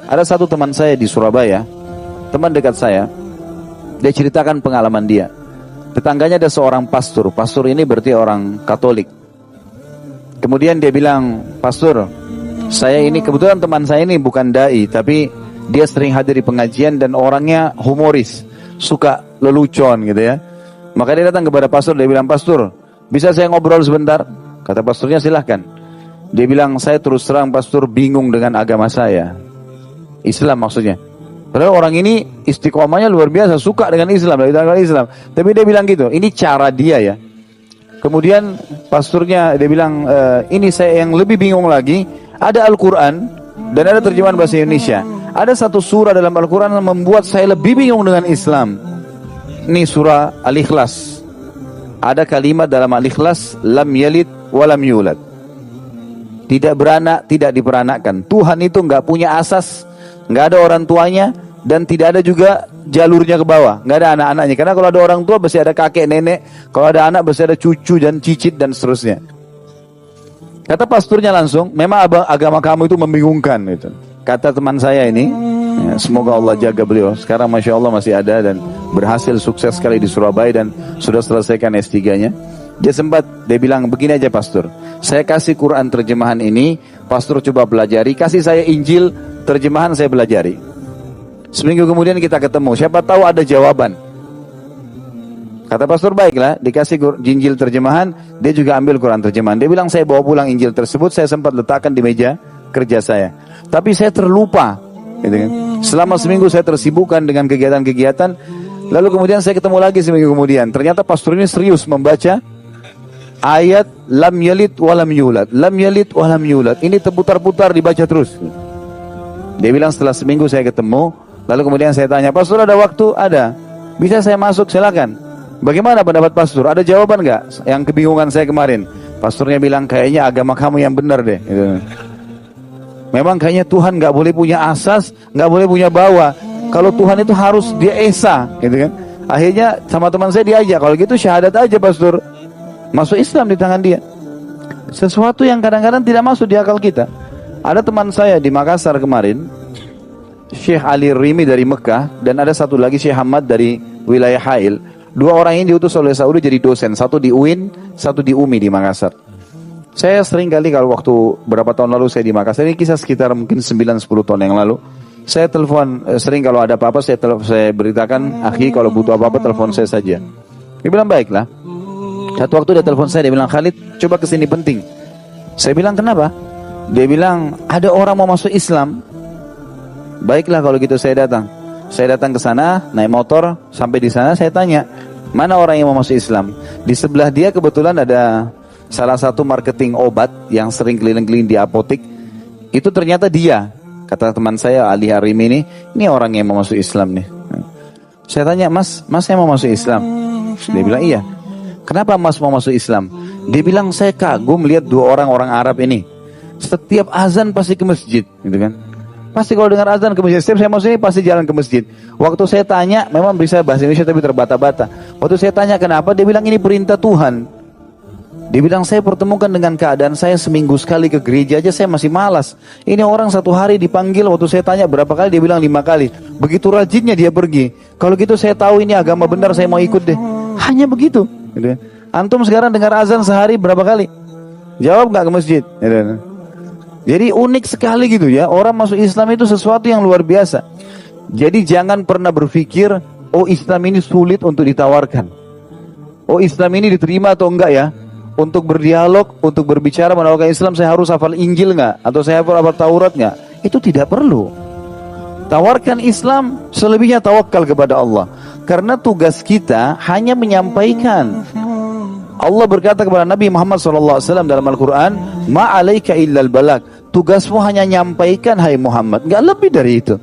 Ada satu teman saya di Surabaya, teman dekat saya, dia ceritakan pengalaman dia. Tetangganya ada seorang pastor. Pastor ini berarti orang Katolik. Kemudian dia bilang, "Pastor, saya ini kebetulan teman saya ini bukan dai, tapi dia sering hadir di pengajian dan orangnya humoris, suka lelucon gitu ya. Maka dia datang kepada pastor, dia bilang, "Pastor, bisa saya ngobrol sebentar?" Kata pastornya, "Silahkan." Dia bilang, "Saya terus terang pastor bingung dengan agama saya." Islam maksudnya. Padahal orang ini istiqomahnya luar biasa, suka dengan Islam, dari Islam. Tapi dia bilang gitu, ini cara dia ya. Kemudian pastornya dia bilang, ini saya yang lebih bingung lagi, ada Al-Quran dan ada terjemahan bahasa Indonesia. Ada satu surah dalam Al-Quran yang membuat saya lebih bingung dengan Islam. Ini surah Al-Ikhlas. Ada kalimat dalam Al-Ikhlas, lam yalid walam yulad. Tidak beranak, tidak diperanakkan. Tuhan itu nggak punya asas, nggak ada orang tuanya, dan tidak ada juga jalurnya ke bawah, nggak ada anak-anaknya. Karena kalau ada orang tua pasti ada kakek nenek, kalau ada anak pasti ada cucu dan cicit dan seterusnya. Kata pasturnya langsung, memang agama kamu itu membingungkan gitu. Kata teman saya ini, ya, semoga Allah jaga beliau. Sekarang masya Allah masih ada dan berhasil sukses sekali di Surabaya dan sudah selesaikan S3-nya. Dia bilang begini aja pastor, saya kasih Quran terjemahan ini, pastor coba pelajari, kasih saya Injil terjemahan saya pelajari. Seminggu kemudian kita ketemu, siapa tahu ada jawaban. Kata pastor, baiklah, dikasih Injil terjemahan, dia juga ambil Quran terjemahan. Dia bilang, saya bawa pulang Injil tersebut, saya sempat letakkan di meja kerja saya. Tapi saya terlupa, gitu kan. Selama seminggu saya tersibukkan dengan kegiatan-kegiatan. Lalu kemudian saya ketemu lagi seminggu kemudian. Ternyata pastor ini serius membaca ayat lam yalid walam yulad, lam yalid walam yulad. Ini terputar-putar dibaca terus. Dia bilang setelah seminggu saya ketemu, lalu kemudian saya tanya, "Pastor ada waktu?" "Ada." "Bisa saya masuk?" "Silakan." "Bagaimana pendapat pastor? Ada jawaban nggak yang kebingungan saya kemarin?" Pastornya bilang, "Kayaknya agama kamu yang benar deh." Gitu. Memang kayaknya Tuhan nggak boleh punya asas, nggak boleh punya bawah. Kalau Tuhan itu harus dia esa, gitu kan. Akhirnya sama teman saya diajak, kalau gitu syahadat aja pastor, masuk Islam di tangan dia. Sesuatu yang kadang-kadang tidak masuk di akal kita. Ada teman saya di Makassar kemarin, Syekh Ali Rimi dari Mekah, dan ada satu lagi Syekh Hamad dari wilayah Hail. Dua orang ini diutus oleh Saudi jadi dosen, satu di UIN, satu di UMI di Makassar. Saya sering kali kalau waktu berapa tahun lalu saya di Makassar, ini kisah sekitar mungkin 9-10 tahun yang lalu, saya telepon, sering kalau ada apa-apa saya beritakan, "Akhi kalau butuh apa-apa telepon saya saja." Dia bilang, "Baiklah." Satu waktu dia telepon saya, dia bilang, "Khalid coba kesini penting." Saya bilang, "Kenapa?" Dia bilang, "Ada orang mau masuk Islam." Baiklah kalau gitu saya datang. Saya datang ke sana, naik motor, sampai di sana saya tanya, "Mana orang yang mau masuk Islam?" Di sebelah dia kebetulan ada salah satu marketing obat yang sering keliling-keliling di apotik. Itu ternyata dia. Kata teman saya Ali Harim ini orang yang mau masuk Islam nih. Saya tanya, Mas saya mau masuk Islam." Dia bilang, "Iya." "Kenapa Mas mau masuk Islam?" Dia bilang, "Saya kagum lihat dua orang Arab ini. Setiap azan pasti ke masjid, gitu kan. Pasti kalau dengar azan ke masjid. Setiap saya masuk ini pasti jalan ke masjid." Waktu saya tanya, memang bisa bahasa Indonesia tapi terbata-bata. Waktu saya tanya kenapa, dia bilang ini perintah Tuhan. Dia bilang, "Saya pertemukan dengan keadaan saya seminggu sekali ke gereja aja saya masih malas. Ini orang satu hari dipanggil, waktu saya tanya berapa kali, dia bilang 5 kali. Begitu rajinnya dia pergi. Kalau gitu saya tahu ini agama benar, saya mau ikut deh." Hanya begitu. Gitu. Antum sekarang dengar azan sehari berapa kali? Jawab nggak ke masjid? Gitu. Jadi unik sekali gitu ya. Orang masuk Islam itu sesuatu yang luar biasa. Jadi jangan pernah berpikir, oh Islam ini sulit untuk ditawarkan. Oh Islam ini diterima atau enggak ya? Untuk berdialog, untuk berbicara menawarkan Islam, saya harus hafal Injil nggak? Atau saya harus hafal Taurat nggak? Itu tidak perlu. Tawarkan Islam, selebihnya tawakal kepada Allah. Karena tugas kita hanya menyampaikan. Allah berkata kepada Nabi Muhammad SAW dalam Al-Quran, "Ma alaika illal balag." Tugasmu hanya menyampaikan, hai Muhammad, nggak lebih dari itu.